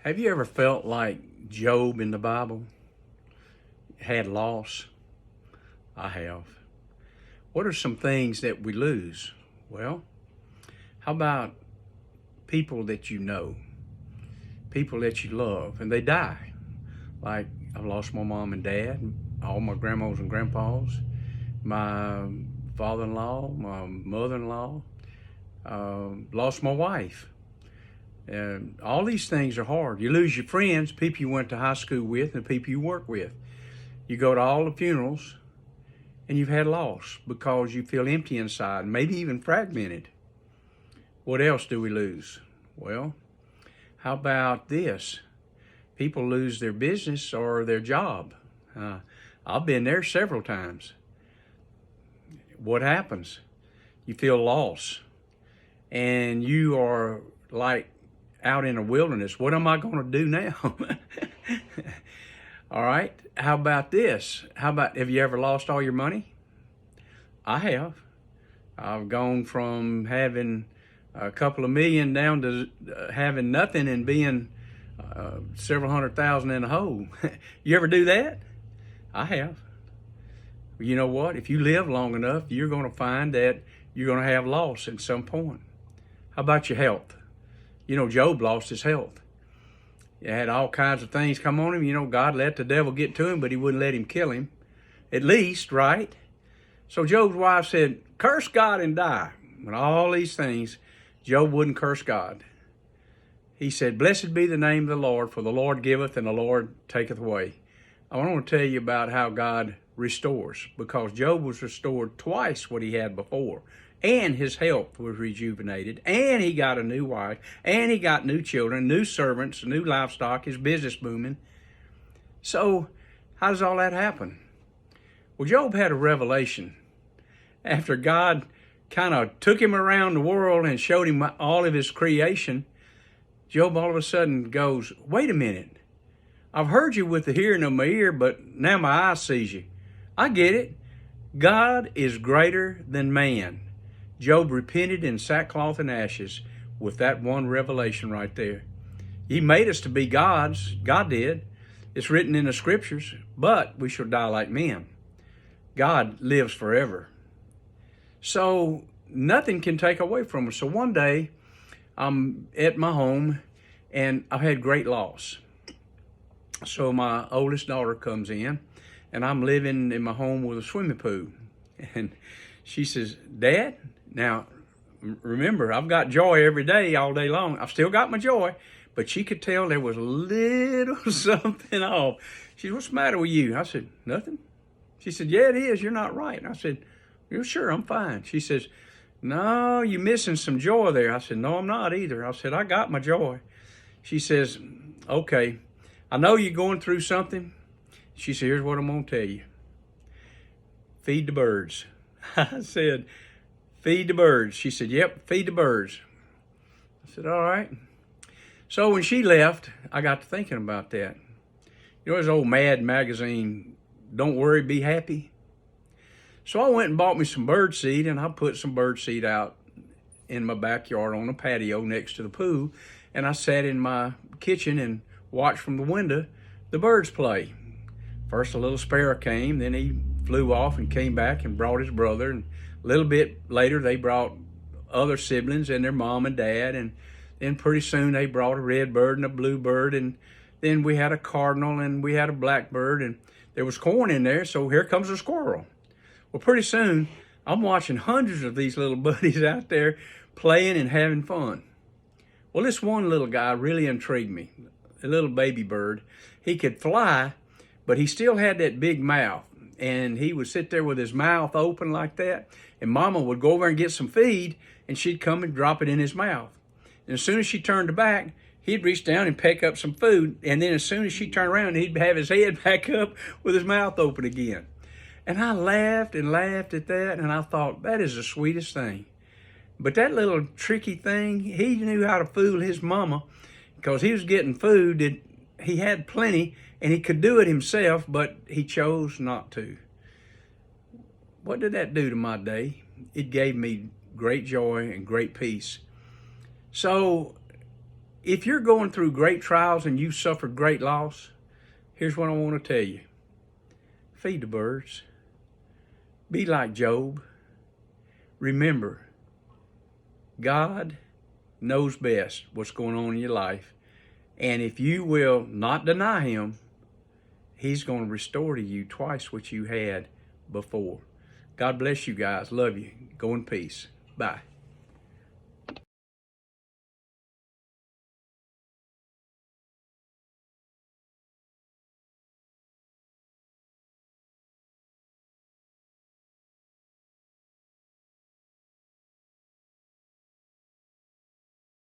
Have you ever felt like Job in the Bible had loss? I have. What are some things that we lose? Well, how about people that you know, people that you love, and they die? Like I've lost my mom and dad, all my grandmas and grandpas, my father-in-law, my mother-in-law, lost my wife. And all these things are hard. You lose your friends, people you went to high school with, and the people you work with. You go to all the funerals, and you've had loss because you feel empty inside, maybe even fragmented. What else do we lose? Well, how about this? People lose their business or their job. I've been there several times. What happens? You feel lost, and you are like out in a wilderness. What am I going to do now? All right. How about this? Have you ever lost all your money? I have. I've gone from having a couple of million down to having nothing and being several $100,000 in a hole. You ever do that? I have. You know what? If you live long enough, you're going to find that you're going to have loss at some point. How about your health? You know, Job lost his health. He had all kinds of things come on him. You know, God let the devil get to him, but he wouldn't let him kill him. At least, right? So Job's wife said, curse God and die. And all these things, Job wouldn't curse God. He said, blessed be the name of the Lord, for the Lord giveth and the Lord taketh away. I want to tell you about how God restores, because Job was restored twice what he had before. And his health was rejuvenated, and he got a new wife, and he got new children, new servants, new livestock, his business booming. So how does all that happen? Well, Job had a revelation after God kind of took him around the world and showed him all of his creation. Job all of a sudden goes, wait a minute. I've heard you with the hearing of my ear, but now my eye sees you. I get it. God is greater than man. Job repented in sackcloth and ashes with that one revelation right there. He made us to be gods. God did. It's written in the scriptures, but we shall die like men. God lives forever. So nothing can take away from us. So one day I'm at my home and I've had great loss. So my oldest daughter comes in and I'm living in my home with a swimming pool. And she says, Dad, now remember, I've got joy every day, all day long. I've still got my joy, but she could tell there was a little something off. She said, what's the matter with you? I said, nothing. She said, yeah, it is. You're not right. And I said, you're sure? I'm fine. She says, no, you're missing some joy there. I said, no, I'm not either. I said, I got my joy. She says, okay, I know you're going through something. She said, here's what I'm going to tell you. Feed the birds. I said, feed the birds. She said, yep, feed the birds. I said, all right. So when she left, I got to thinking about that. You know, this old Mad magazine, Don't Worry, Be Happy. So I went and bought me some bird seed, and I put some bird seed out in my backyard on a patio next to the pool. And I sat in my kitchen and watched from the window the birds play. First a little sparrow came, then he flew off and came back and brought his brother. And a little bit later, they brought other siblings and their mom and dad. And then pretty soon they brought a red bird and a blue bird. And then we had a cardinal and we had a blackbird. And there was corn in there, so here comes a squirrel. Well, pretty soon, I'm watching hundreds of these little buddies out there playing and having fun. Well, this one little guy really intrigued me. A little baby bird. He could fly, but he still had that big mouth. And he would sit there with his mouth open like that. And Mama would go over and get some feed, and she'd come and drop it in his mouth. And as soon as she turned back, he'd reach down and pick up some food. And then as soon as she turned around, he'd have his head back up with his mouth open again. And I laughed and laughed at that, and I thought, that is the sweetest thing. But that little tricky thing, he knew how to fool his mama, because he was getting food that he had plenty, and he could do it himself, but he chose not to. What did that do to my day? It gave me great joy and great peace. So if you're going through great trials and you've suffered great loss, here's what I want to tell you. Feed the birds. Be like Job. Remember, God knows best what's going on in your life. And if you will not deny him, he's going to restore to you twice what you had before. God bless you guys. Love you. Go in peace. Bye.